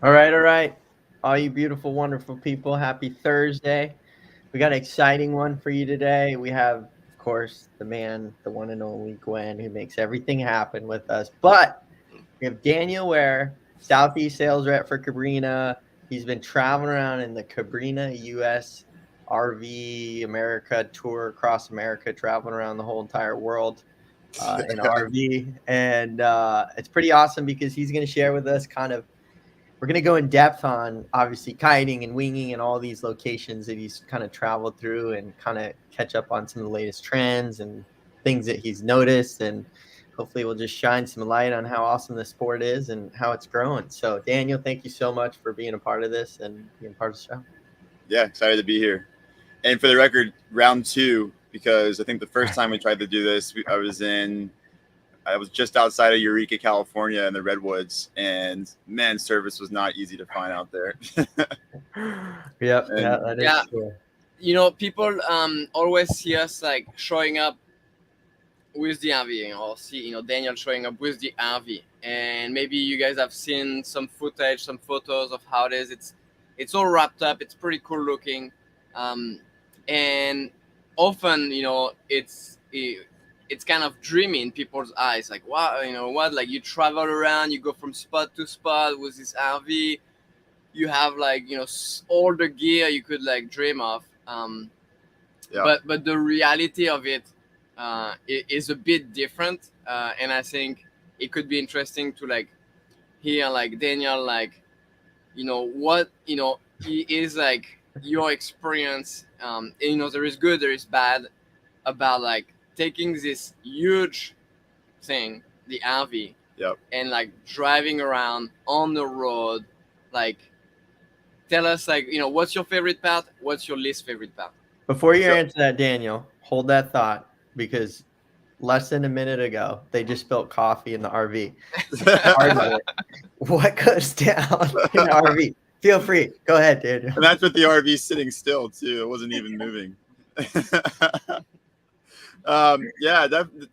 All right. All you beautiful, wonderful people, happy Thursday. We got an exciting one for you today. We have, of course, the man, the one and only Gwen, who makes everything happen with us. But we have Daniel Ware, Southeast sales rep for Cabrinha. He's been traveling around in the Cabrinha US RV America tour across America, traveling around the whole entire world in RV. And it's pretty awesome because he's going to share with us we're going to go in depth on obviously kiting and winging and all these locations that he's kind of traveled through and kind of catch up on some of the latest trends and things that he's noticed. And hopefully we'll just shine some light on how awesome the sport is and how it's growing. So Daniel, thank you so much for being a part of this and being part of the show. Yeah, excited to be here. And for the record, round two, because I think the first time we tried to do this, I was just outside of Eureka, California in the Redwoods, and man, service was not easy to find out there. Yep, yeah, that is true. People always see us like showing up with the RV, or see Daniel showing up with the RV, and maybe you guys have seen some footage, some photos of how it is. It's all wrapped up. It's pretty cool looking, and often it's kind of dreamy in people's eyes. Like, wow, what? Like, you travel around, you go from spot to spot with this RV. You have all the gear you could like dream of. Yeah. But the reality of it is a bit different, and I think it could be interesting to like hear like Daniel, like what is like your experience. There is good, there is bad about like taking this huge thing, the RV, Yep. and like driving around on the road. Like, tell us, like, what's your favorite part? What's your least favorite part? Before you answer that, Daniel, hold that thought because less than a minute ago, they just spilled coffee in the RV. What goes down in the RV? Feel free. Go ahead, Daniel. And that's with the RV sitting still, too. It wasn't even moving. Yeah,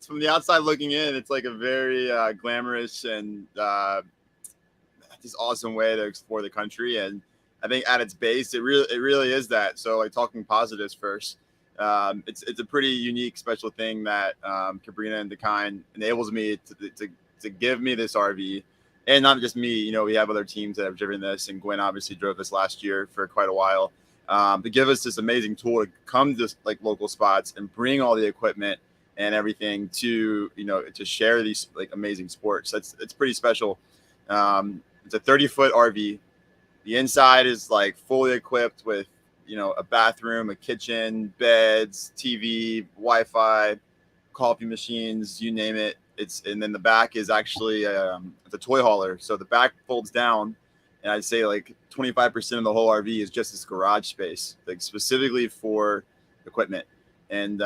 from the outside looking in, it's like a very glamorous and just awesome way to explore the country. And I think at its base, it really is that. So, like, talking positives first, it's a pretty unique, special thing that Cabrinha and Dakine enables me to give me this RV, and not just me. We have other teams that have driven this, and Gwen obviously drove this last year for quite a while. To give us this amazing tool to come to like local spots and bring all the equipment and everything to to share these like amazing sports. It's pretty special. It's a 30-foot RV. The inside is like fully equipped with a bathroom, a kitchen, beds, TV, Wi-Fi, coffee machines, you name it. And then the back is actually it's a toy hauler. So the back folds down. And I'd say like 25% of the whole RV is just this garage space, like specifically for equipment. And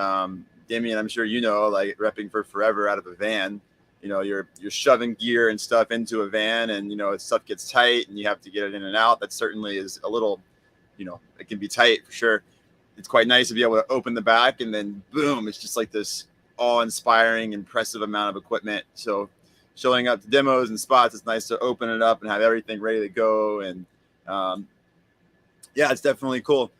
Damien, I'm sure like repping for forever out of a van, you're shoving gear and stuff into a van, and stuff gets tight, and you have to get it in and out. That certainly is a little, it can be tight for sure. It's quite nice to be able to open the back, and then boom, it's just like this awe-inspiring, impressive amount of equipment. So showing up to demos and spots, it's nice to open it up and have everything ready to go. And yeah, it's definitely cool.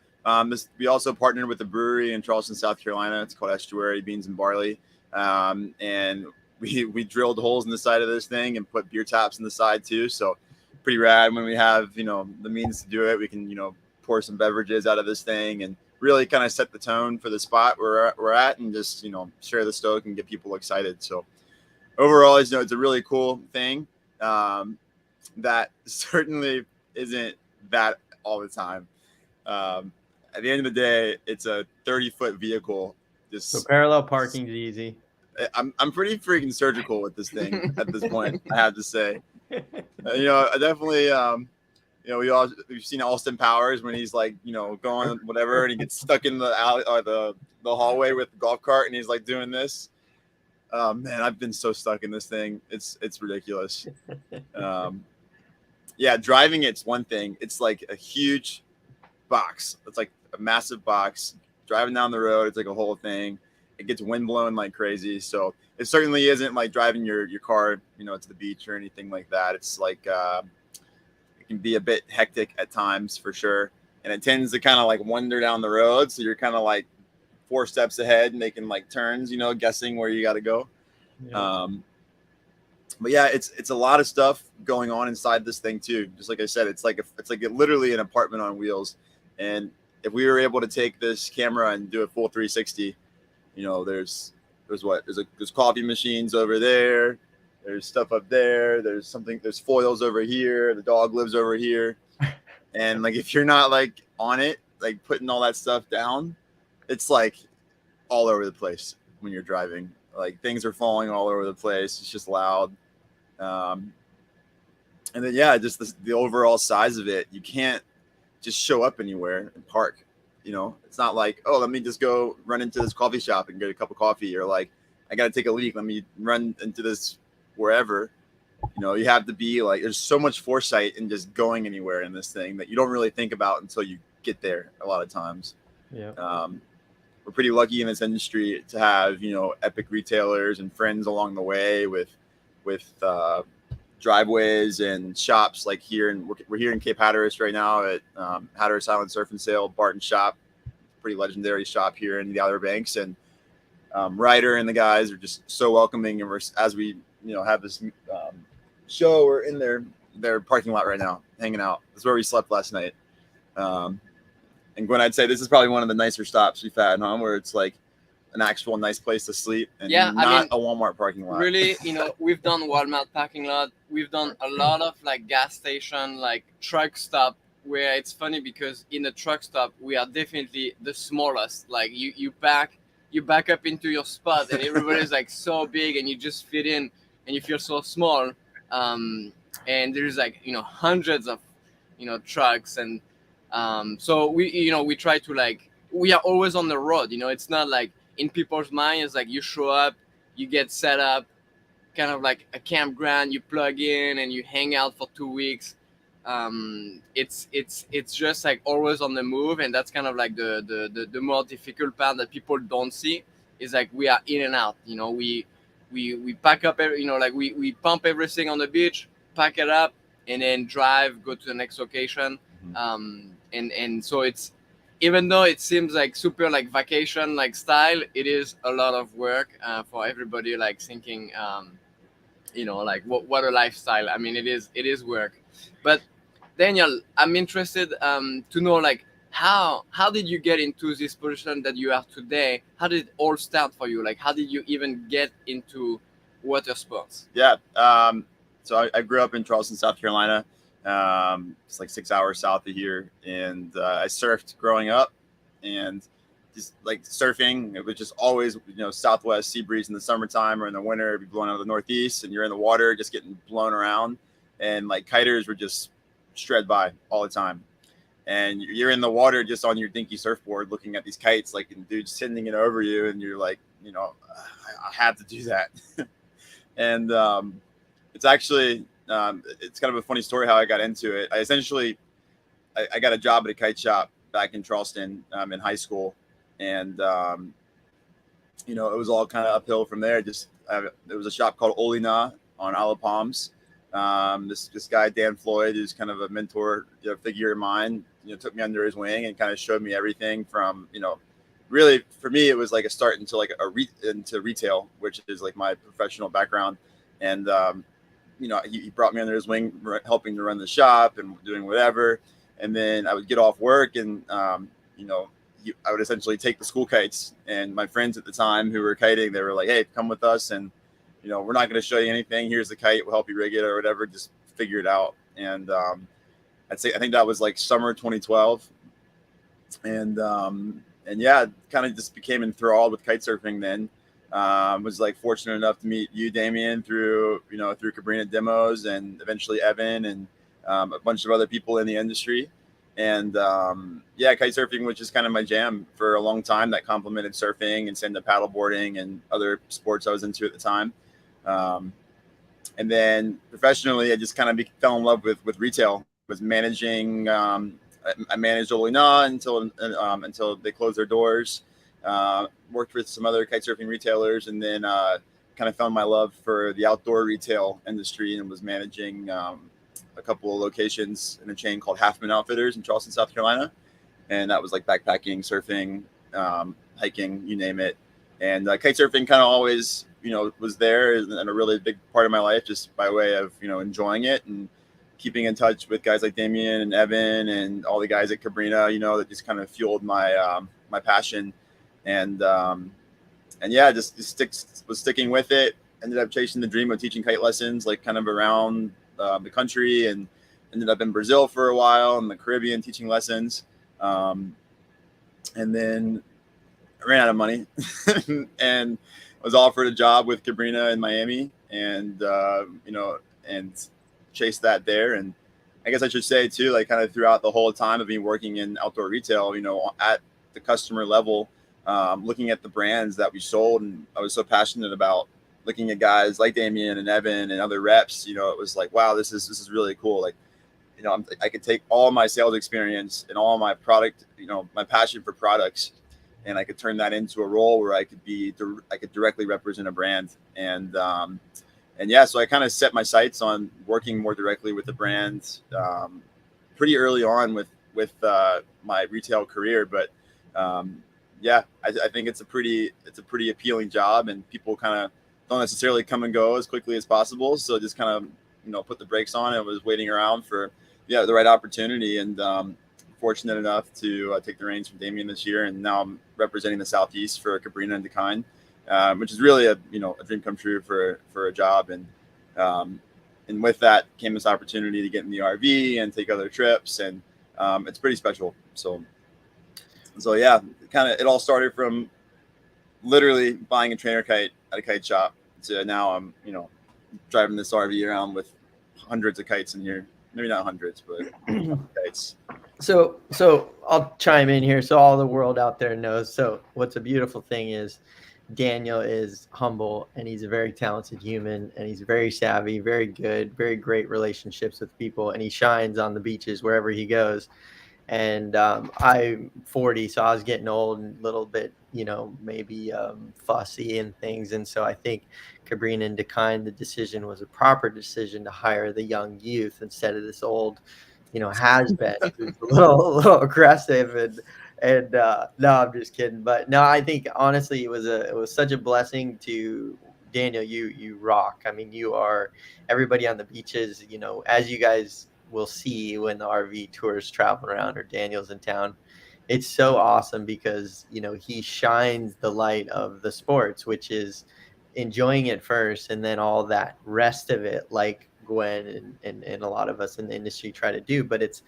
We also partnered with a brewery in Charleston, South Carolina. It's called Estuary Beans and Barley. And we drilled holes in the side of this thing and put beer taps in the side too. So pretty rad. When we have, the means to do it, we can, pour some beverages out of this thing and really kind of set the tone for the spot we're at, and just, share the stoke and get people excited. So overall, it's a really cool thing that certainly isn't that all the time. At the end of the day, it's a 30-foot vehicle. So parallel parking's easy. I'm pretty freaking surgical with this thing at this point, I have to say. I definitely, we've seen Austin Powers when he's like, going whatever, and he gets stuck in the alley or the hallway with the golf cart, and he's like doing this. Man, I've been so stuck in this thing. It's ridiculous. Yeah, driving it's one thing. It's like a huge box. It's like a massive box. Driving down the road, it's like a whole thing. It gets wind blown like crazy. So it certainly isn't like driving your car, to the beach or anything like that. It's like it can be a bit hectic at times for sure. And it tends to kind of like wander down the road. So you're kind of like 4 steps ahead, making like turns, you know, guessing where you got to go. Yeah. But yeah, it's a lot of stuff going on inside this thing too. Just like I said, it's like literally an apartment on wheels. And if we were able to take this camera and do a full 360, you know, there's coffee machines over there. There's stuff up there. There's foils over here. The dog lives over here. And like, if you're not like on it, like putting all that stuff down, it's like all over the place when you're driving. Like things are falling all over the place. It's just loud. And then, yeah, just the overall size of it, you can't just show up anywhere and park. You know, it's not like, oh, let me just go run into this coffee shop and get a cup of coffee, or like, I got to take a leak. Let me run into this wherever. You know, you have to be like, there's so much foresight in just going anywhere in this thing that you don't really think about until you get there a lot of times. Yeah. We're pretty lucky in this industry to have, you know, epic retailers and friends along the way with driveways and shops like here. And we're here in Cape Hatteras right now at Hatteras Island Surf and Sail Barton Shop, pretty legendary shop here in the Outer Banks. And Ryder and the guys are just so welcoming. And as we, you know, have this show, we're in their parking lot right now, hanging out. That's where we slept last night. And Gwen, I'd say this is probably one of the nicer stops we've had, huh? Where it's like an actual nice place to sleep and not a Walmart parking lot. Really, you know, we've done Walmart parking lot. We've done a lot of like gas station, like truck stop, where it's funny because in a truck stop, we are definitely the smallest. Like you back up into your spot and everybody's like so big and you just fit in and you feel so small. And there's like, you know, hundreds of, you know, trucks. And so we try to like, we are always on the road, you know, it's not like in people's minds, it's like you show up, you get set up, kind of like a campground, you plug in and you hang out for 2 weeks. It's just like always on the move. And that's kind of like the more difficult part that people don't see is like we are in and out, you know, we pack up, you know, like we pump everything on the beach, pack it up, and then drive, go to the next location. And so it's, even though it seems like super like vacation like style, it is a lot of work for everybody like thinking, you know, like what a lifestyle. I mean, it is work. But Daniel, I'm interested to know like how did you get into this position that you are today? How did it all start for you? Like, how did you even get into water sports? Yeah. So I grew up in Charleston, South Carolina. It's like 6 hours south of here. And I surfed growing up, and just like surfing, it was just always, you know, southwest sea breeze in the summertime, or in the winter, it'd be blowing out of the northeast, and you're in the water just getting blown around. And like kiters were just shred by all the time. And you're in the water just on your dinky surfboard looking at these kites, like, and dudes sending it over you. And you're like, you know, I have to do that. And it's actually, it's kind of a funny story how I got into it. I got a job at a kite shop back in Charleston in high school. And, you know, it was all kind of uphill from there. There was a shop called Olina on Isle of Palms. This guy, Dan Floyd, who's kind of a mentor, you know, figure of mine, you know, took me under his wing and kind of showed me everything from, you know, really for me, it was like a start into like into retail, which is like my professional background. And, you know, he brought me under his wing, helping to run the shop and doing whatever. And then I would get off work and, you know, I would essentially take the school kites, and my friends at the time who were kiting, they were like, hey, come with us. And, you know, we're not going to show you anything. Here's the kite. We'll help you rig it or whatever. Just figure it out. And I think that was like summer 2012. And yeah, kind of just became enthralled with kite surfing then. Was like fortunate enough to meet you, Damien, through Cabrinha demos, and eventually Evan and a bunch of other people in the industry. And yeah, kite surfing was just kind of my jam for a long time. That complemented surfing and stand-up paddleboarding and other sports I was into at the time. And then professionally, I just kind of fell in love with retail. Was managing. I managed Olina until they closed their doors. Worked with some other kite surfing retailers, and then kind of found my love for the outdoor retail industry, and was managing a couple of locations in a chain called Halfman Outfitters in Charleston, South Carolina. And that was like backpacking, surfing, hiking, you name it. And kite surfing kind of always, was there and a really big part of my life, just by way of, enjoying it and keeping in touch with guys like Damien and Evan and all the guys at Cabrinha, that just kind of fueled my my passion. And yeah, was sticking with it. Ended up chasing the dream of teaching kite lessons, like kind of around the country, and ended up in Brazil for a while, in the Caribbean, teaching lessons. And then I ran out of money and was offered a job with Cabrinha in Miami, and and chased that there. And I guess I should say too, like kind of throughout the whole time of me working in outdoor retail, at the customer level, looking at the brands that we sold, and I was so passionate about looking at guys like Damien and Evan and other reps. It was like, wow, this is really cool. Like, I could take all my sales experience and all my product, my passion for products, and I could turn that into a role where I could directly represent a brand. And yeah, so I kind of set my sights on working more directly with the brand pretty early on with my retail career. But yeah, I think it's a pretty appealing job, and people kind of don't necessarily come and go as quickly as possible. So just kind of, put the brakes on and was waiting around for the right opportunity. And fortunate enough to take the reins from Damien this year, and now I'm representing the Southeast for Cabrinha and Dakine, which is really a dream come true for a job. And with that came this opportunity to get in the RV and take other trips, and it's pretty special. So yeah, it all started from literally buying a trainer kite at a kite shop to now I'm driving this RV around with hundreds of kites in here. Maybe not hundreds, but kites. So I'll chime in here so all the world out there knows. So what's a beautiful thing is Daniel is humble, and he's a very talented human, and he's very savvy, very good, very great relationships with people, and he shines on the beaches wherever he goes. And I'm 40, so I was getting old and a little bit, maybe fussy and things. And so I think Cabrinha and Dakine, the decision was a proper decision to hire the young youth instead of this old, has been who's a little aggressive. And no, I'm just kidding. But no, I think honestly, it was such a blessing to Daniel. You rock. I mean, you are everybody on the beaches, as you guys will see when the RV tours travel around or Daniel's in town. It's so awesome because, he shines the light of the sports, which is enjoying it first, and then all that rest of it, like Gwen and a lot of us in the industry try to do. But it's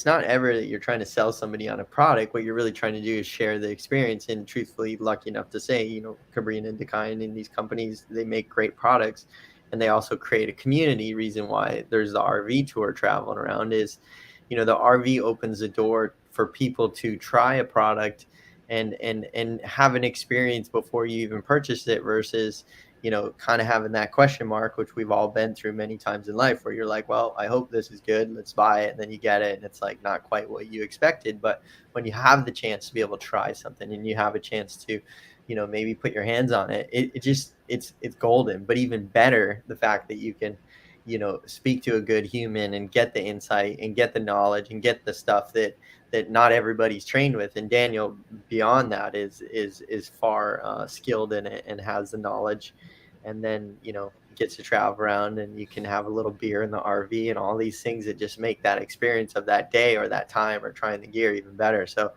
not ever that you're trying to sell somebody on a product. What you're really trying to do is share the experience. And truthfully, lucky enough to say, Cabrinha and Dakine and these companies, they make great products. And they also create a community. Reason why there's the RV tour traveling around is, the RV opens the door for people to try a product and have an experience before you even purchase it, versus, kind of having that question mark, which we've all been through many times in life, where you're like, well, I hope this is good, let's buy it. And then you get it, and it's like not quite what you expected. But when you have the chance to be able to try something, and you have a chance to, maybe put your hands on it, it's golden. But even better, the fact that you can, speak to a good human and get the insight and get the knowledge and get the stuff that not everybody's trained with. And Daniel, beyond that, is far skilled in it and has the knowledge. And then, gets to travel around, and you can have a little beer in the RV and all these things that just make that experience of that day or that time or trying the gear even better. So,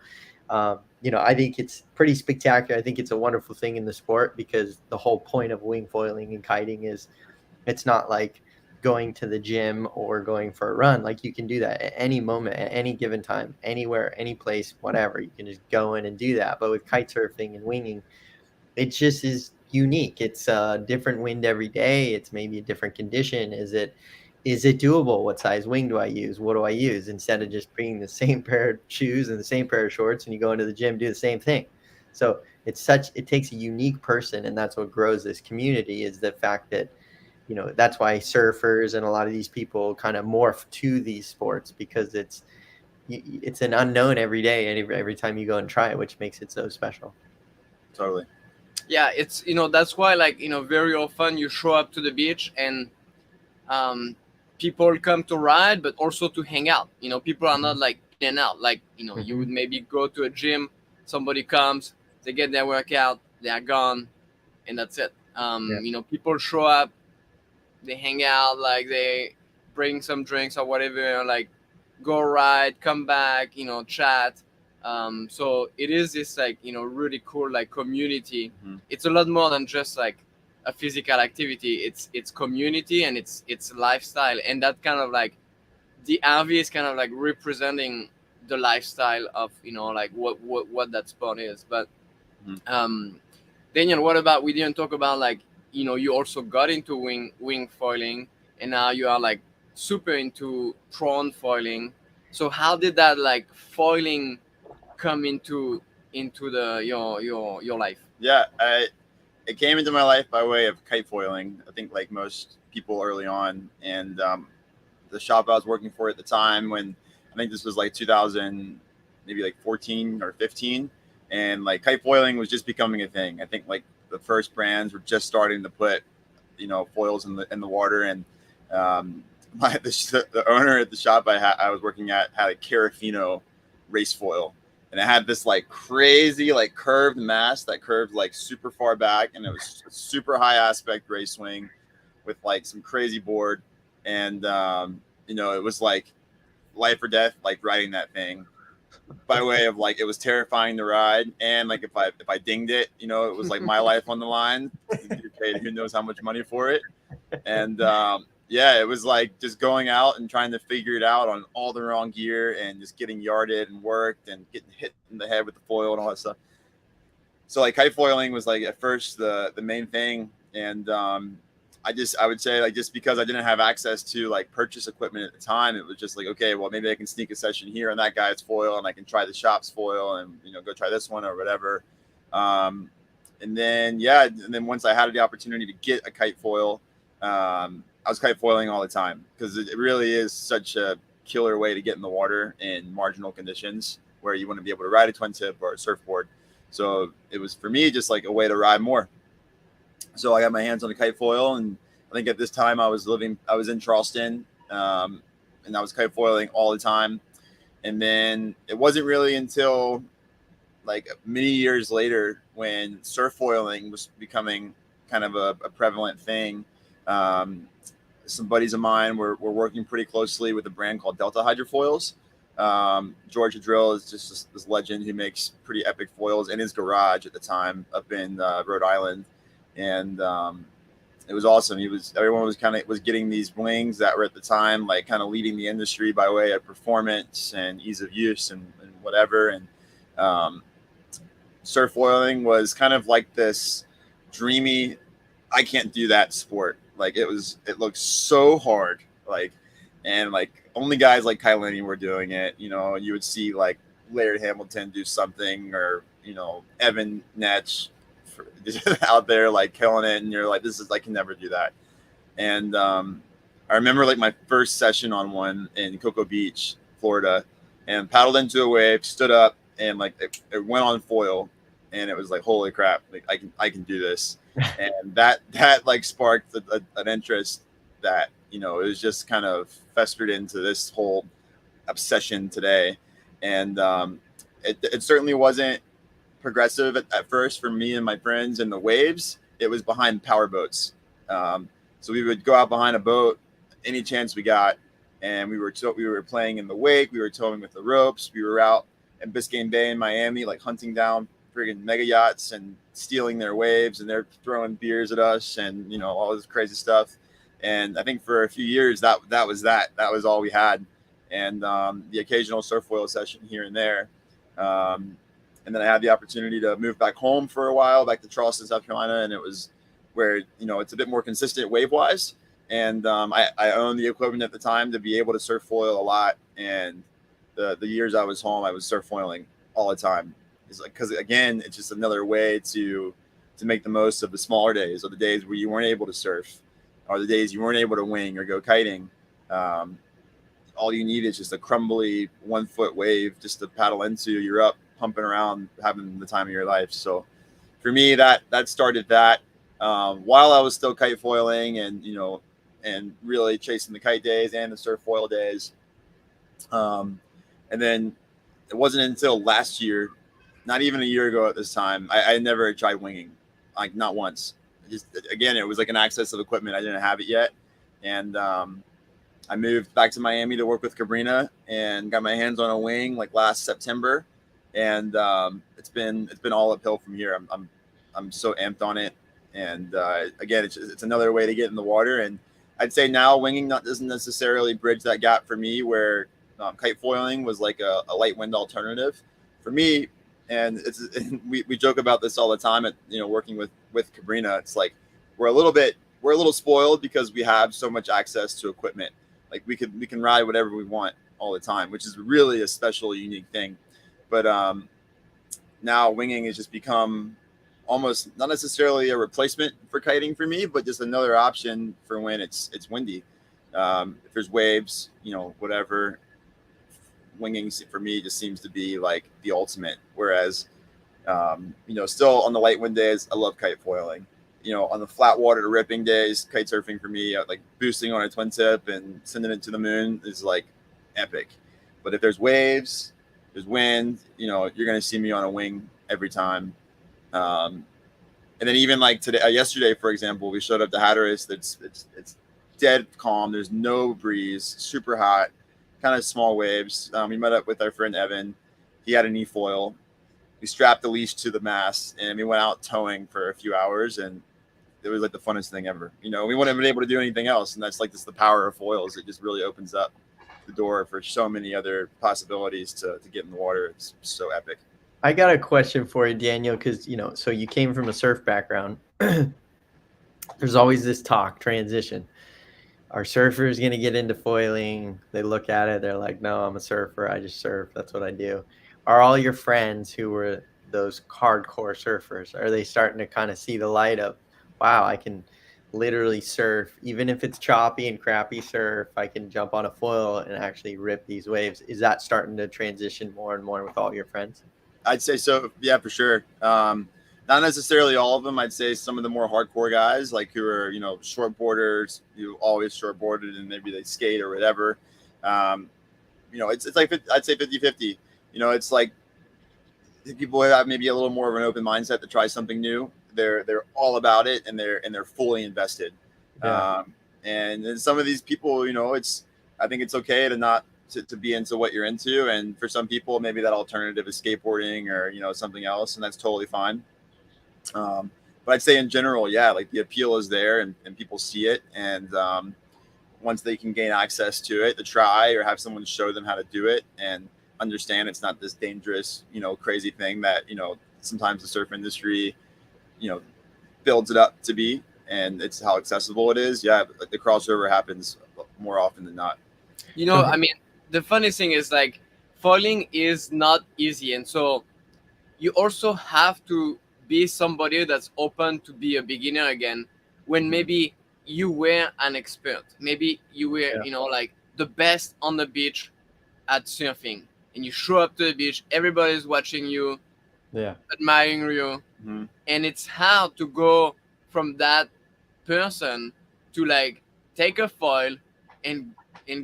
I think it's pretty spectacular. I think it's a wonderful thing in the sport, because the whole point of wing foiling and kiting is it's not like going to the gym or going for a run. Like, you can do that at any moment, at any given time, anywhere, any place, whatever. You can just go in and do that. But with kite surfing and winging, it just is unique. It's a different wind every day. It's maybe a different condition. Is it doable? What size wing do I use? What do I use? Instead of just bringing the same pair of shoes and the same pair of shorts, and you go into the gym, do the same thing. So it takes a unique person, and that's what grows this community, is the fact that, that's why surfers and a lot of these people kind of morph to these sports, because it's an unknown every day, and every time you go and try it, which makes it so special. Totally. Yeah, it's that's why, like, very often you show up to the beach, and people come to ride, but also to hang out. You know, people are not like in and out. Like, you know, you would maybe go to a gym, somebody comes, they get their workout, they are gone, and that's it. You know, people show up, they hang out, like they bring some drinks or whatever, like go ride, come back, you know, chat. So it is this like, you know, really cool like community. It's a lot more than just like a physical activity. It's community, and it's lifestyle, and that kind of like the RV is kind of like representing the lifestyle of, you know, like what that sport is. But Daniel, what about, we didn't talk about like, you know, you also got into wing foiling, and now you are like super into prawn foiling. So how did that like foiling come into the your life? Yeah, it came into my life by way of kite foiling. I think like most people early on, and the shop I was working for at the time, when I think this was like 2000, maybe like 14 or 15, and like kite foiling was just becoming a thing. I think like the first brands were just starting to put, you know, foils in the water, and the owner at the shop I was working at had a Carafino race foil, and it had this like crazy like curved mast that curved like super far back, and it was a super high aspect race swing with like some crazy board, and you know, it was like life or death, like riding that thing, by way of like, it was terrifying to ride, and like if I dinged it, you know, it was like my life on the line. You paid who knows how much money for it, and yeah, it was like just going out and trying to figure it out on all the wrong gear, and just getting yarded and worked and getting hit in the head with the foil and all that stuff. So like kite foiling was like at first the main thing, and I would say like, just because I didn't have access to like purchase equipment at the time, it was just like, okay, well maybe I can sneak a session here on that guy's foil, and I can try the shop's foil, and, you know, go try this one or whatever. And then once I had the opportunity to get a kite foil, I was kite foiling all the time, because it really is such a killer way to get in the water in marginal conditions where you want to be able to ride a twin tip or a surfboard. So it was for me just like a way to ride more. So I got my hands on a kite foil, and I think at this time I was in Charleston, and I was kite foiling all the time. And then it wasn't really until like many years later, when surf foiling was becoming kind of a prevalent thing. Some buddies of mine were working pretty closely with a brand called Delta Hydrofoils. George Hadrill is just this legend who makes pretty epic foils in his garage at the time up in Rhode Island. And it was awesome. Everyone was getting these wings that were at the time like kind of leading the industry by way of performance and ease of use and whatever. And surf foiling was kind of like this dreamy, I can't do that sport. Like it looked so hard, like, and like only guys like Kyle Lenny were doing it. You know, you would see like Laird Hamilton do something, or, you know, Evan Netch out there like killing it, and you're like, I can never do that. And I remember like my first session on one in Cocoa Beach, Florida, and paddled into a wave, stood up, and like it went on foil, and it was like, holy crap, like I can do this. And that like sparked an interest that, you know, it was just kind of festered into this whole obsession today. And it certainly wasn't progressive at first for me and my friends in the waves. It was behind power boats. So we would go out behind a boat any chance we got, and we were playing in the wake, we were towing with the ropes, we were out in Biscayne Bay in Miami, like hunting down friggin' mega yachts and stealing their waves, and they're throwing beers at us, and, you know, all this crazy stuff. And I think for a few years that was all we had, and the occasional surf foil session here and there. And then I had the opportunity to move back home for a while, back to Charleston, South Carolina, and it was where, you know, it's a bit more consistent wave wise. And I owned the equipment at the time to be able to surf foil a lot. And the years I was home, I was surf foiling all the time. It's like, because again, it's just another way to make the most of the smaller days, or the days where you weren't able to surf, or the days you weren't able to wing or go kiting. All you need is just a crumbly 1 foot wave just to paddle into. You're up, pumping around, having the time of your life. So for me, that started that while I was still kite foiling, and, you know, and really chasing the kite days and the surf foil days. And then it wasn't until last year, not even a year ago at this time, I never tried winging, like not once. Again, it was like an access of equipment. I didn't have it yet. And I moved back to Miami to work with Cabrinha and got my hands on a wing like last September. And it's been all uphill from here. I'm so amped on it. And again, it's another way to get in the water. And I'd say now winging doesn't necessarily bridge that gap for me where kite foiling was like a light wind alternative for me. And we joke about this all the time at working with Cabrinha. It's like we're a little spoiled because we have so much access to equipment. Like we can ride whatever we want all the time, which is really a special, unique thing. But now winging has just become almost not necessarily a replacement for kiting for me, but just another option for when it's windy. If there's waves, whatever, winging for me just seems to be like the ultimate. Whereas, still on the light wind days, I love kite foiling. On the flat water ripping days, kite surfing for me, like boosting on a twin tip and sending it to the moon is like epic. But if there's waves, there's wind, you're going to see me on a wing every time. And then even like yesterday, for example, we showed up to Hatteras. It's dead calm. There's no breeze, super hot, kind of small waves. We met up with our friend Evan. He had an e-foil. We strapped the leash to the mast and we went out towing for a few hours, and it was like the funnest thing ever. We wouldn't have been able to do anything else, and that's like just the power of foils. It just really opens up the door for so many other possibilities to get in the water. It's so epic. I got a question for you, Daniel, because so you came from a surf background. There's always this transition. Are surfers going to get into foiling? They look at it, they're like, no, I'm a surfer, I just surf, that's what I do. Are all your friends who were those hardcore surfers, are they starting to kind of see the light of, wow, I can literally surf, even if it's choppy and crappy surf, I can jump on a foil and actually rip these waves? Is that starting to transition more and more with all your friends? I'd say so. Yeah, for sure. Not necessarily all of them. I'd say some of the more hardcore guys, like who are, shortboarders, who always shortboarded and maybe they skate or whatever. It's like, I'd say 50-50. It's like people have maybe a little more of an open mindset to try something new. They're all about it and they're fully invested. Yeah. And then some of these people, I think it's okay to not to be into what you're into. And for some people, maybe that alternative is skateboarding or, something else. And that's totally fine. But I'd say in general, yeah, like the appeal is there and people see it. And once they can gain access to it, to try or have someone show them how to do it and understand it's not this dangerous, crazy thing that, sometimes the surf industry, builds it up to be, and it's how accessible it is. Yeah, the crossover happens more often than not. I mean, the funny thing is like foiling is not easy. And so you also have to be somebody that's open to be a beginner again when maybe you were an expert. Maybe you were, like the best on the beach at surfing, and you show up to the beach, everybody's watching you, admiring you. Mm-hmm. And it's hard to go from that person to like take a foil and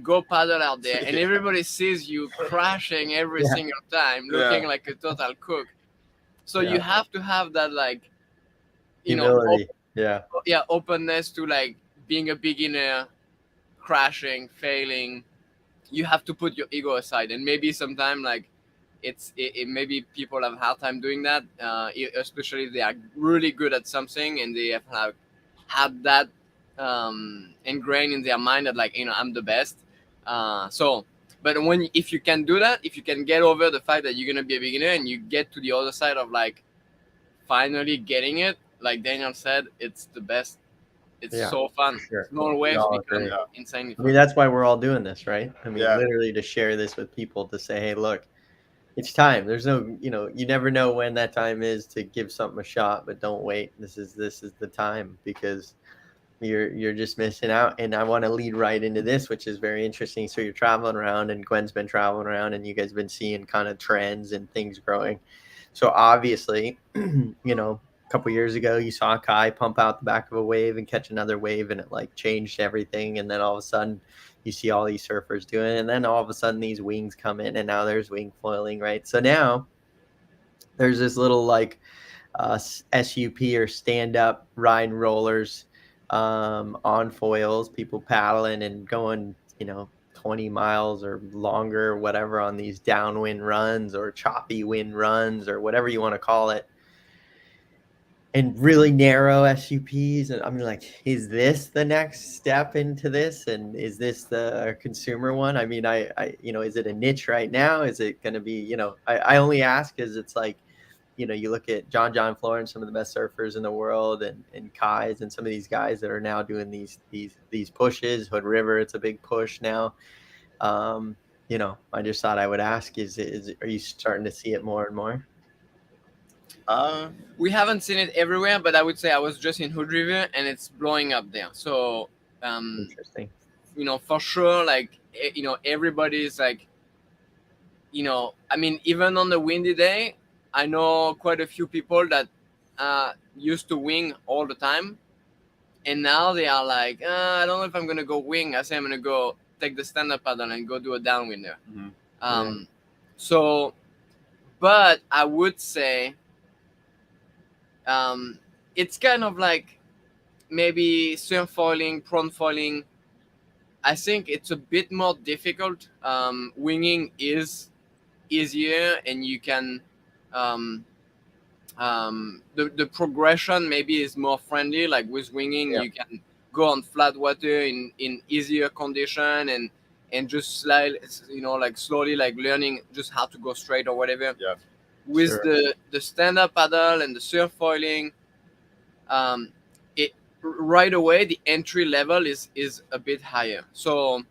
go paddle out there, and everybody sees you crashing every single time, looking like a total cook. So you have to have that like, humility. Openness to like being a beginner, crashing, failing. You have to put your ego aside, and maybe sometime like it maybe people have a hard time doing that, especially if they are really good at something and they have had that ingrained in their mind that like I'm the best. But if you can do that, if you can get over the fact that you're gonna be a beginner and you get to the other side of like finally getting it, like Daniel said, it's the best. It's so fun. Sure. Small waves become insanely fun. I mean, that's why we're all doing this, right? I mean, literally to share this with people, to say, hey, look, it's time. There's no, you never know when that time is to give something a shot, but don't wait. This is the time, because you're just missing out. And I want to lead right into this, which is very interesting. So you're traveling around, and Gwen's been traveling around, and you guys have been seeing kind of trends and things growing. So obviously, couple years ago, you saw Kai pump out the back of a wave and catch another wave, and it like changed everything. And then all of a sudden, you see all these surfers doing it, and then all of a sudden these wings come in, and now there's wing foiling, right? So now there's this little like SUP or stand up ride rollers on foils, people paddling and going, 20 miles or longer, whatever, on these downwind runs or choppy wind runs or whatever you want to call it. And really narrow SUPs. And I mean, like, is this the next step into this? And is this the consumer one? I mean, I is it a niche right now? Is it going to be, I only ask because it's like, you look at John Florence, some of the best surfers in the world, and Kai's and some of these guys that are now doing these pushes. Hood River, it's a big push now. I just thought I would ask: are you starting to see it more and more? We haven't seen it everywhere, but I would say I was just in Hood River and it's blowing up there. So interesting. For sure, like everybody's like, I mean, even on the windy day, I know quite a few people that used to wing all the time, and now they are like, I don't know if I'm gonna go wing. I say I'm gonna go take the stand-up paddle and go do a downwind there. Mm-hmm. So, but I would say it's kind of like maybe surf foiling, prone foiling. I think it's a bit more difficult. Winging is easier, and you can the progression maybe is more friendly. Like with winging, you can go on flat water in easier condition and just slide, like slowly, like learning just how to go straight or whatever. Yeah. With the stand-up paddle and the surf foiling, it right away the entry level is a bit higher. So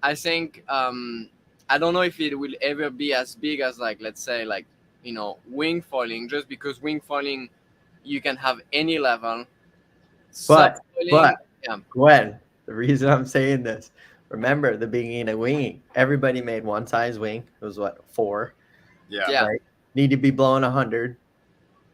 I think I don't know if it will ever be as big as, like, let's say, like, wing foiling, just because wing foiling you can have any level. But yeah. Gwen, the reason I'm saying this, remember the beginning of winging, everybody made one size wing. It was what, 4? Yeah. Right? Need to be blowing 100.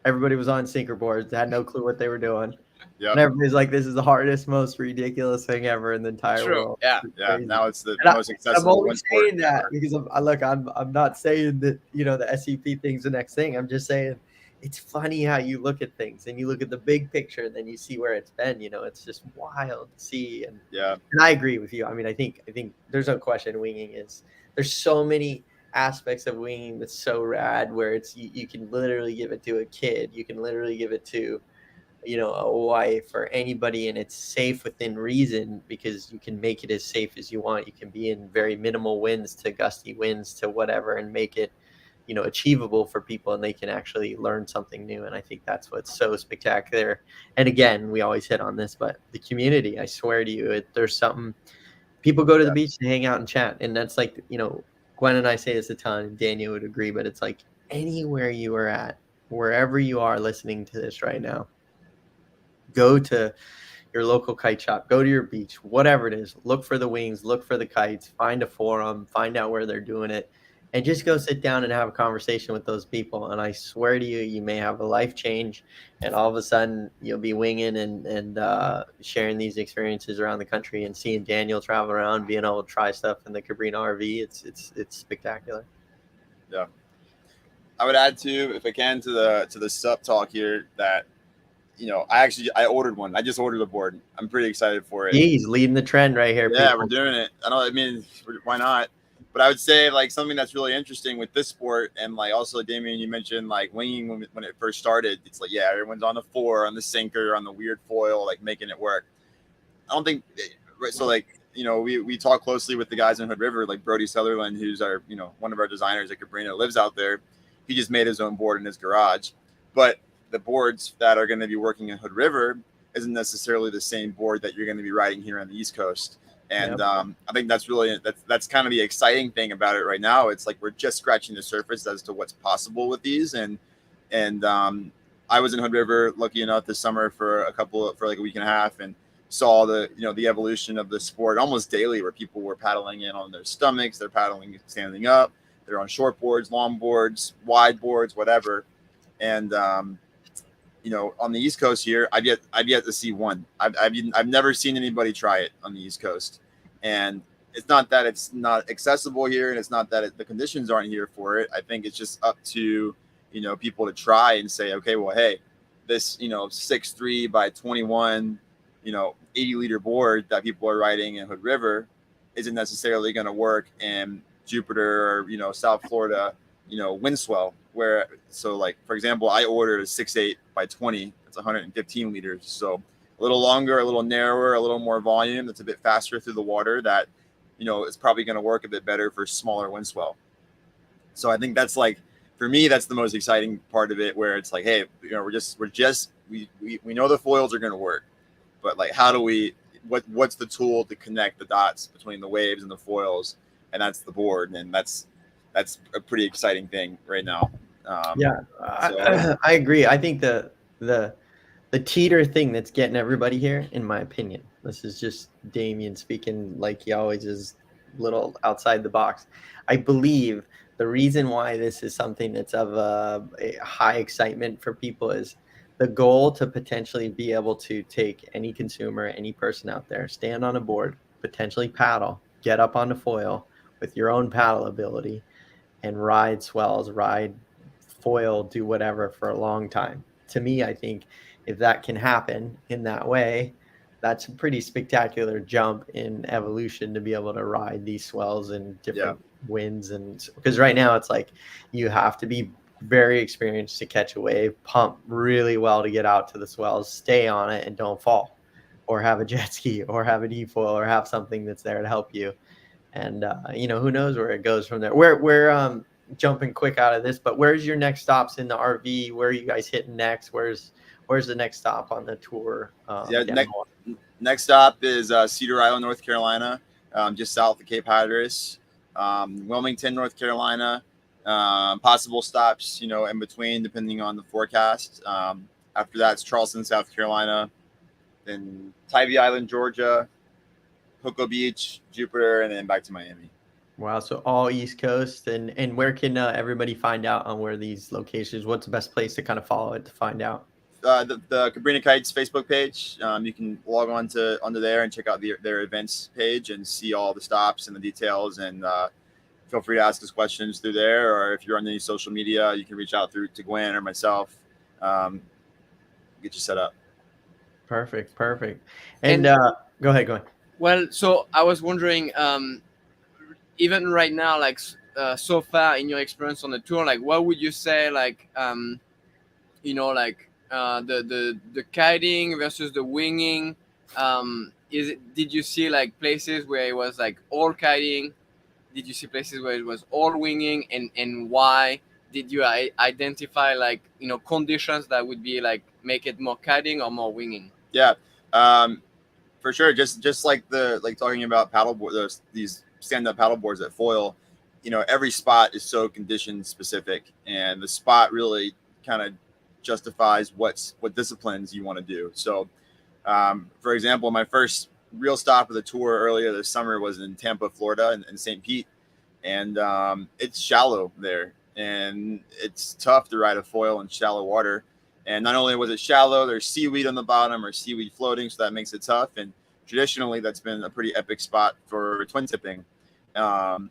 Everybody was on sinker boards, had no clue what they were doing. Yeah. And everybody's like, this is the hardest, most ridiculous thing ever in the entire world. Yeah. Yeah. Now it's the And most accessible. I'm only saying that because I'm not saying that, the SCP thing's the next thing. I'm just saying it's funny how you look at things and you look at the big picture and then you see where it's been. It's just wild to see. And I agree with you. I mean, I think there's no question there's so many aspects of winging that's so rad, where it's you can literally give it to a kid, you can literally give it to a wife or anybody, and it's safe within reason because you can make it as safe as you want. You can be in very minimal winds to gusty winds to whatever and make it achievable for people, and they can actually learn something new. And I think that's what's so spectacular. And again, we always hit on this, but the community, I swear to you, there's something. People go to the beach to hang out and chat, and that's like, Gwen and I say this a ton, and Daniel would agree, but it's like anywhere you are at, wherever you are listening to this right now, go to your local kite shop, go to your beach, whatever it is, look for the wings, look for the kites, find a forum, find out where they're doing it, and just go sit down and have a conversation with those people. And I swear to you, you may have a life change, and all of a sudden you'll be winging and sharing these experiences around the country, and seeing Daniel travel around, being able to try stuff in the Cabrinha RV. It's spectacular. Yeah. I would add too, if I can, to the sup talk here, that I ordered one. I just ordered a board. I'm pretty excited for it. He's leading the trend right here. Yeah, people. We're doing it. Why not? But I would say, like, something that's really interesting with this sport, and like also, Damien, you mentioned like winging when it first started. It's like, yeah, everyone's on the 4, on the sinker, on the weird foil, like making it work. I don't think so. Like, we talk closely with the guys in Hood River, like Brody Sutherland, who's our one of our designers at Cabrinha, lives out there. He just made his own board in his garage, but the boards that are going to be working in Hood River isn't necessarily the same board that you're going to be riding here on the East Coast. And I think that's really, that's kind of the exciting thing about it right now. It's like, we're just scratching the surface as to what's possible with these. And I was in Hood River, lucky enough, this summer for like a week and a half, and saw the evolution of the sport almost daily, where people were paddling in on their stomachs. They're paddling standing up. They're on short boards, long boards, wide boards, whatever. And on the East Coast here, I've yet to see one. I've never seen anybody try it on the East Coast, and it's not that it's not accessible here, and it's not that the conditions aren't here for it. I think it's just up to people to try and say, okay, well, hey, this 6'3" by 21 80-liter board that people are riding in Hood River isn't necessarily going to work in Jupiter or South Florida wind swell. So like, for example, I ordered a 6'8" by 20. It's 115 liters. So a little longer, a little narrower, a little more volume. That's a bit faster through the water. That, it's probably going to work a bit better for smaller wind swell. So I think that's like, for me, that's the most exciting part of it, where it's like, hey, we know the foils are going to work, but like, how do what's the tool to connect the dots between the waves and the foils? And that's the board. And that's a pretty exciting thing right now. I agree. I think the teeter thing that's getting everybody here, in my opinion, this is just Damien speaking like he always is, little outside the box. I believe the reason why this is something that's of a high excitement for people is the goal to potentially be able to take any consumer, any person out there, stand on a board, potentially paddle, get up on the foil with your own paddle ability, and ride swells, ride foil, do whatever for a long time. To me, I think if that can happen in that way, that's a pretty spectacular jump in evolution to be able to ride these swells in different winds. And because right now it's like you have to be very experienced to catch a wave, pump really well to get out to the swells, stay on it and don't fall, or have a jet ski, or have a defoil, or have something that's there to help you. And who knows where it goes from there. We're jumping quick out of this, but where's your next stops in the RV? Where are you guys hitting next? Where's the next stop on the tour? Next stop is Cedar Island, North Carolina, just south of Cape Hatteras. Wilmington, North Carolina. Possible stops, in between, depending on the forecast. After that, it's Charleston, South Carolina, then Tybee Island, Georgia, Hooco Beach, Jupiter, and then back to Miami. Wow. So all East Coast. And where can everybody find out on where these locations, what's the best place to kind of follow it to find out? The Cabrinha Kites Facebook page. You can log onto there and check out their events page and see all the stops and the details, and feel free to ask us questions through there, or if you're on any social media, you can reach out to Gwen or myself. Get you set up. Perfect. And go ahead. Well, so I was wondering, even right now, like so far in your experience on the tour, like what would you say, like the kiting versus the winging? Did you see like places where it was like all kiting? Did you see places where it was all winging, and why? Did you identify like conditions that would be like make it more kiting or more winging? Yeah, for sure. Just like talking about paddleboard, these stand-up paddle boards that foil. Every spot is so condition specific, and the spot really kind of justifies what disciplines you want to do. So, for example, my first real stop of the tour earlier this summer was in Tampa, Florida, in St. Pete, and it's shallow there, and it's tough to ride a foil in shallow water. And not only was it shallow, there's seaweed on the bottom, or seaweed floating, so that makes it tough. And traditionally, that's been a pretty epic spot for twin tipping. Then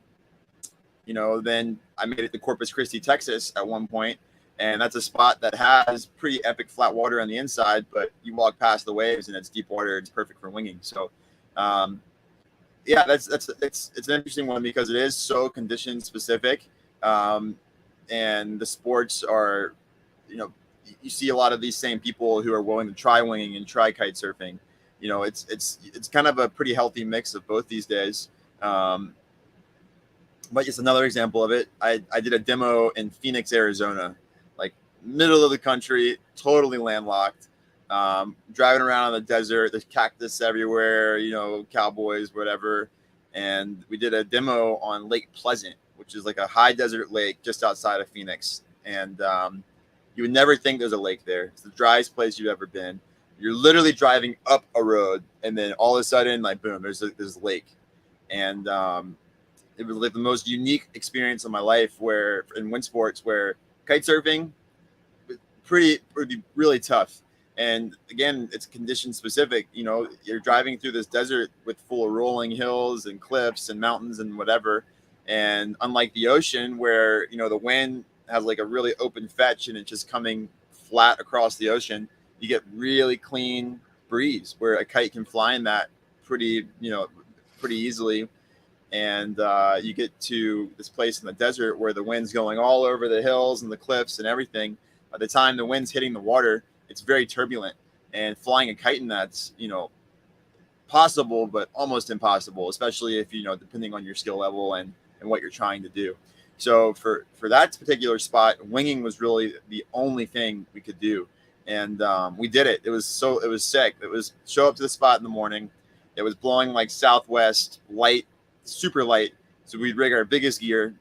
I made it to Corpus Christi, Texas at one point, and that's a spot that has pretty epic flat water on the inside, but you walk past the waves and it's deep water. It's perfect for winging. So, it's an interesting one because it is so condition specific, and the sports are, you see a lot of these same people who are willing to try winging and try kite surfing. It's kind of a pretty healthy mix of both these days. But just another example of it, I did a demo in Phoenix, Arizona, like middle of the country, totally landlocked, driving around in the desert. There's cactus everywhere, cowboys, whatever. And we did a demo on Lake Pleasant, which is like a high desert lake just outside of Phoenix. And you would never think there's a lake there. It's the driest place you've ever been. You're literally driving up a road, and then all of a sudden, like, boom, there's a lake. And it was like the most unique experience of my life, where in wind sports, where kite surfing, would be really tough. And again, it's condition specific. You know, you're driving through this desert with full of rolling hills and cliffs and mountains and whatever. And unlike the ocean, where you know the wind has like a really open fetch and it's just coming flat across the ocean, you get really clean breeze where a kite can fly in that pretty easily. And you get to this place in the desert where the wind's going all over the hills and the cliffs and everything. By the time the wind's hitting the water, it's very turbulent, and flying a kite in that's, you know, possible, but almost impossible, especially if, you know, depending on your skill level and what you're trying to do. So for that particular spot, winging was really the only thing we could do. And we did it. It was sick. It was show up to the spot in the morning. It was blowing like southwest, light, super light. So we'd rig our biggest gear.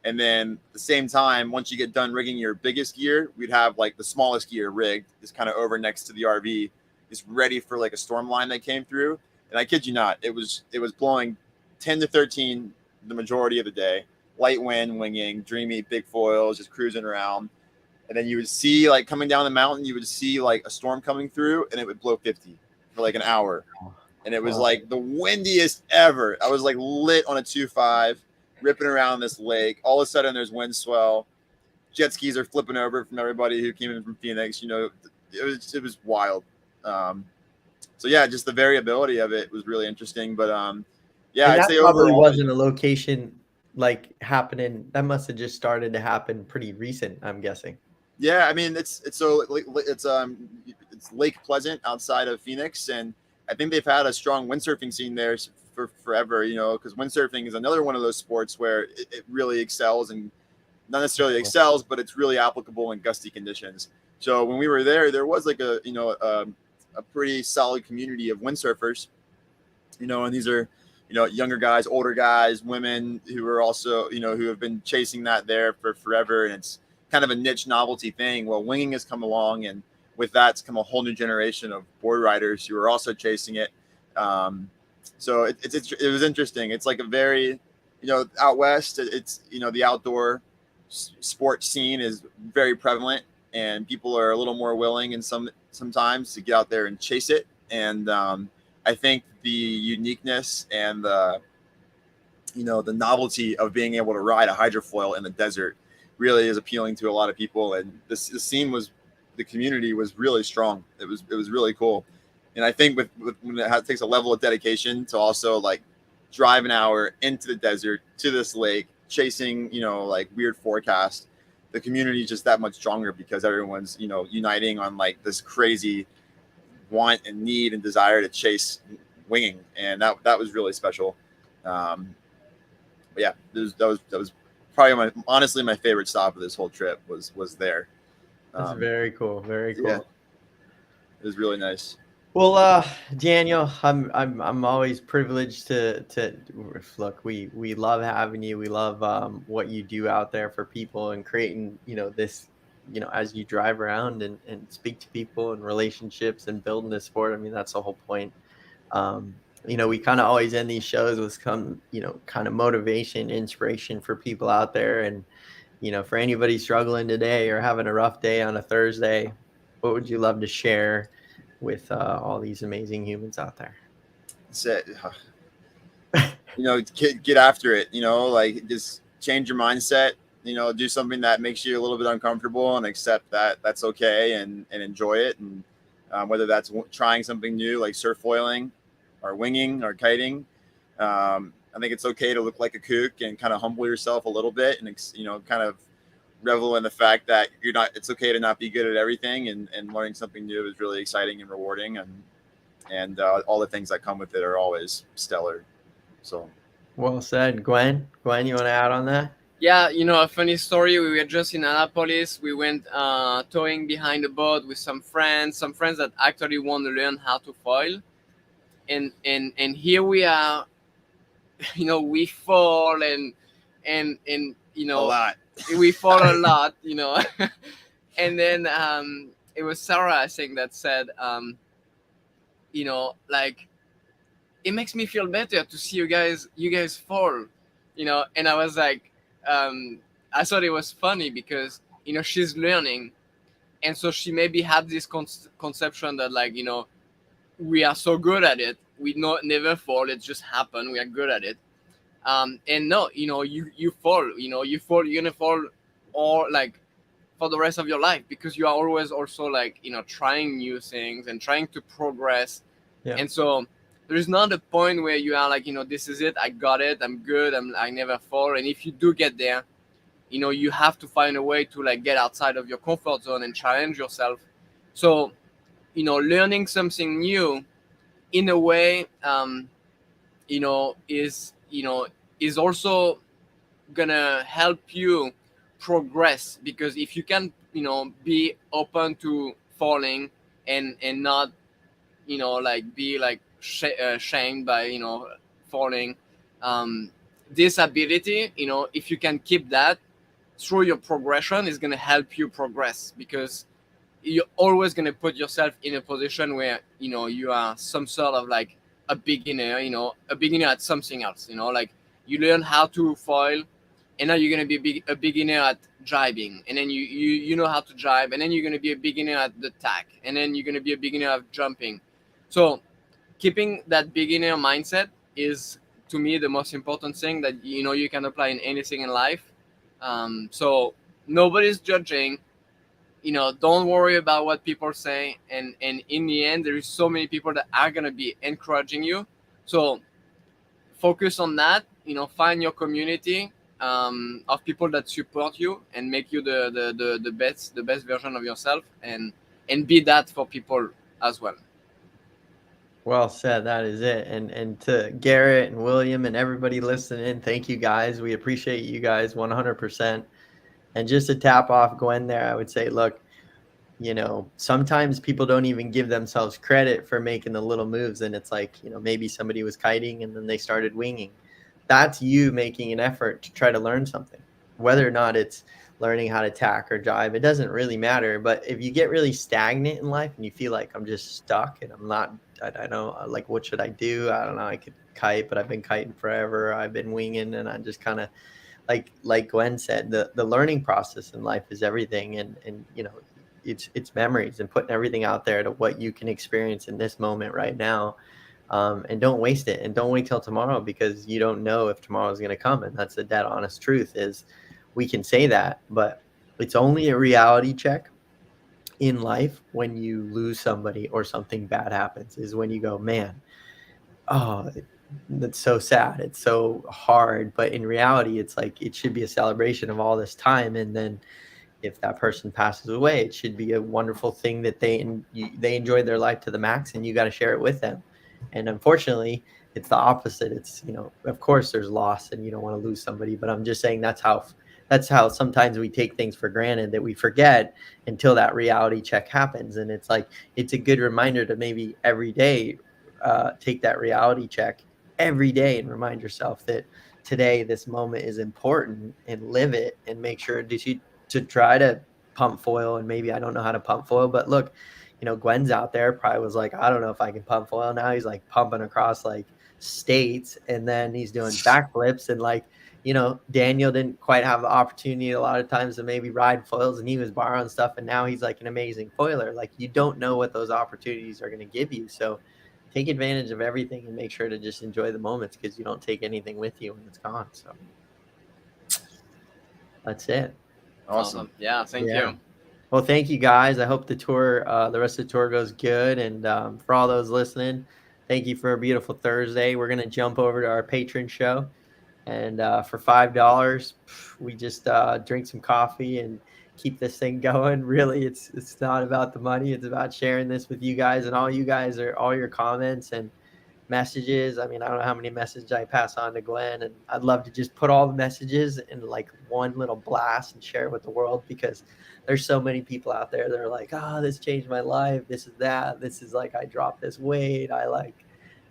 And then at the same time, once you get done rigging your biggest gear, we'd have like the smallest gear rigged, just kind of over next to the RV, just ready for like a storm line that came through. And I kid you not, it was blowing 10 to 13 the majority of the day. Light wind, winging, dreamy, big foils, just cruising around. And then you would see, like, coming down the mountain, you would see like a storm coming through, and it would blow 50 for like an hour. And it was like the windiest ever. I was like lit on a 2.5, ripping around this lake. All of a sudden, there's wind swell. Jet skis are flipping over from everybody who came in from Phoenix. You know, it was wild. So yeah, just the variability of it was really interesting. But yeah, and I'd that say probably overall, wasn't a location like happening. That must have just started to happen pretty recent, I'm guessing. yeah, I mean it's Lake Pleasant outside of Phoenix, and I think they've had a strong windsurfing scene there for forever. You know, because windsurfing is another one of those sports where it really excels, and not necessarily excels, but it's really applicable in gusty conditions. So when we were there was like a pretty solid community of windsurfers. You know, and these are, you know, younger guys, older guys, women who are also, you know, who have been chasing that there for forever. And it's kind of a niche novelty thing. Well, winging has come along, and with that's come a whole new generation of board riders who are also chasing it. So it was interesting. It's like a very, you know, out west, it's, you know, the outdoor sports scene is very prevalent, and people are a little more willing and sometimes to get out there and chase it. And I think the uniqueness and the novelty of being able to ride a hydrofoil in the desert really is appealing to a lot of people. And the community was really strong. It was really cool. And I think with when it takes a level of dedication to also like drive an hour into the desert to this lake, chasing, you know, like weird forecast, the community is just that much stronger because everyone's, you know, uniting on like this crazy want and need and desire to chase winging. And that was really special. But yeah, that was probably honestly my favorite stop of this whole trip was there. That's very cool. Very cool. Yeah, it was really nice. Well, Daniel, I'm always privileged to look. We love having you. We love what you do out there for people and creating, you know, this, you know, as you drive around and speak to people and relationships and building this sport. I mean, that's the whole point. You know, we kind of always end these shows with some, you know, kind of motivation, inspiration for people out there. And, you know, for anybody struggling today or having a rough day on a Thursday, what would you love to share with all these amazing humans out there? You know, get after it, you know, like just change your mindset, you know, do something that makes you a little bit uncomfortable and accept that that's okay and enjoy it. And whether that's trying something new like surf foiling or winging or kiting, I think it's okay to look like a kook and kind of humble yourself a little bit and, you know, kind of revel in the fact that it's okay to not be good at everything, and learning something new is really exciting and rewarding, and all the things that come with it are always stellar. So well said. Gwen, you want to add on that? Yeah, you know, a funny story. We were just in Annapolis. We went towing behind a boat with some friends that actually want to learn how to foil, and here we are. You know, we fall and you know, a lot. We fall a lot, you know. And then it was Sarah, I think, that said, you know, like, it makes me feel better to see you guys fall, you know. And I was like, I thought it was funny because, you know, she's learning, and so she maybe had this conception that, like, you know, we are so good at it, we never fall, it just happened, we are good at it. And no, you know, you fall, you know, you're gonna fall, or like for the rest of your life, because you are always also, like, you know, trying new things and trying to progress. Yeah. And so there's not a point where you are like, you know, this is it, I got it, I'm good, I never fall. And if you do get there, you know, you have to find a way to, like, get outside of your comfort zone and challenge yourself. So, you know, learning something new in a way, you know, is also gonna help you progress, because if you can, you know, be open to falling and not, you know, like, be like shamed by, you know, falling, um this ability, you know, if you can keep that through your progression, is going to help you progress, because you're always going to put yourself in a position where, you know, you are some sort of like a beginner, you know, a beginner at something else, you know, like you learn how to foil, and now you're going to be a beginner at driving, and then you know how to drive, and then you're going to be a beginner at the tack, and then you're going to be a beginner at jumping. So keeping that beginner mindset is, to me, the most important thing that, you know, you can apply in anything in life. So nobody's judging, you know, don't worry about what people say, and in the end, there is so many people that are going to be encouraging you. So focus on that, you know, find your community, of people that support you and make you the best version of yourself, and be that for people as well. Well said. That is it. And to Garrett and William and everybody listening, thank you guys. We appreciate you guys 100%. And just to tap off Gwen there, I would say, look, you know, sometimes people don't even give themselves credit for making the little moves. And it's like, you know, maybe somebody was kiting and then they started winging. That's you making an effort to try to learn something, whether or not it's learning how to tack or jive. It doesn't really matter. But if you get really stagnant in life and you feel like I'm just stuck and I'm not, I don't, like, what should I do? I don't know. I could kite, but I've been kiting forever. I've been winging, and I'm just kind of like Gwen said, the learning process in life is everything. And, you know, it's memories and putting everything out there to what you can experience in this moment right now. And don't waste it, and don't wait till tomorrow, because you don't know if tomorrow is going to come. And that's the dead honest truth. Is we can say that, but it's only a reality check in life when you lose somebody or something bad happens, is when you go, man, oh, that's so sad, it's so hard. But in reality, it's like, it should be a celebration of all this time. And then if that person passes away, it should be a wonderful thing that they enjoyed their life to the max, and you got to share it with them. And unfortunately, it's the opposite. It's, you know, of course there's loss and you don't want to lose somebody, but I'm just saying that's how sometimes we take things for granted, that we forget until that reality check happens. And it's like, it's a good reminder to maybe every day take that reality check every day and remind yourself that today, this moment is important, and live it, and make sure to try to pump foil. And maybe I don't know how to pump foil, but look, you know, Gwen's out there probably was like, I don't know if I can pump foil. Now he's like pumping across like states, and then he's doing backflips. And like, you know, Daniel didn't quite have the opportunity a lot of times to maybe ride foils, and he was borrowing stuff, and now he's like an amazing foiler. Like, you don't know what those opportunities are going to give you. So take advantage of everything and make sure to just enjoy the moments, because you don't take anything with you when it's gone. So that's it. Awesome. Yeah, thank you. Well, thank you guys. I hope the tour, the rest of the tour goes good. And for all those listening, thank you for a beautiful Thursday. We're going to jump over to our Patron Show. And for $5, we just drink some coffee and keep this thing going. Really, it's not about the money. It's about sharing this with you guys, and all you guys are all your comments and messages. I mean, I don't know how many messages I pass on to Gwen, and I'd love to just put all the messages in like one little blast and share it with the world, because there's so many people out there that are like, oh, this changed my life. This is that. This is like, I dropped this weight.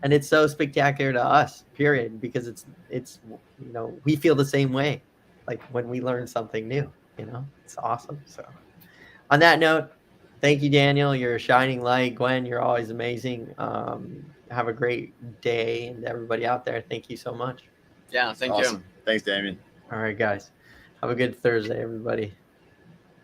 And it's so spectacular to us, period, because it's, you know, we feel the same way, like when we learn something new, you know, it's awesome. So on that note, thank you, Daniel. You're a shining light. Gwen, you're always amazing. Have a great day. And everybody out there, thank you so much. Yeah, thank Awesome. you. Thanks, Damien. All right, guys. Have a good Thursday, everybody.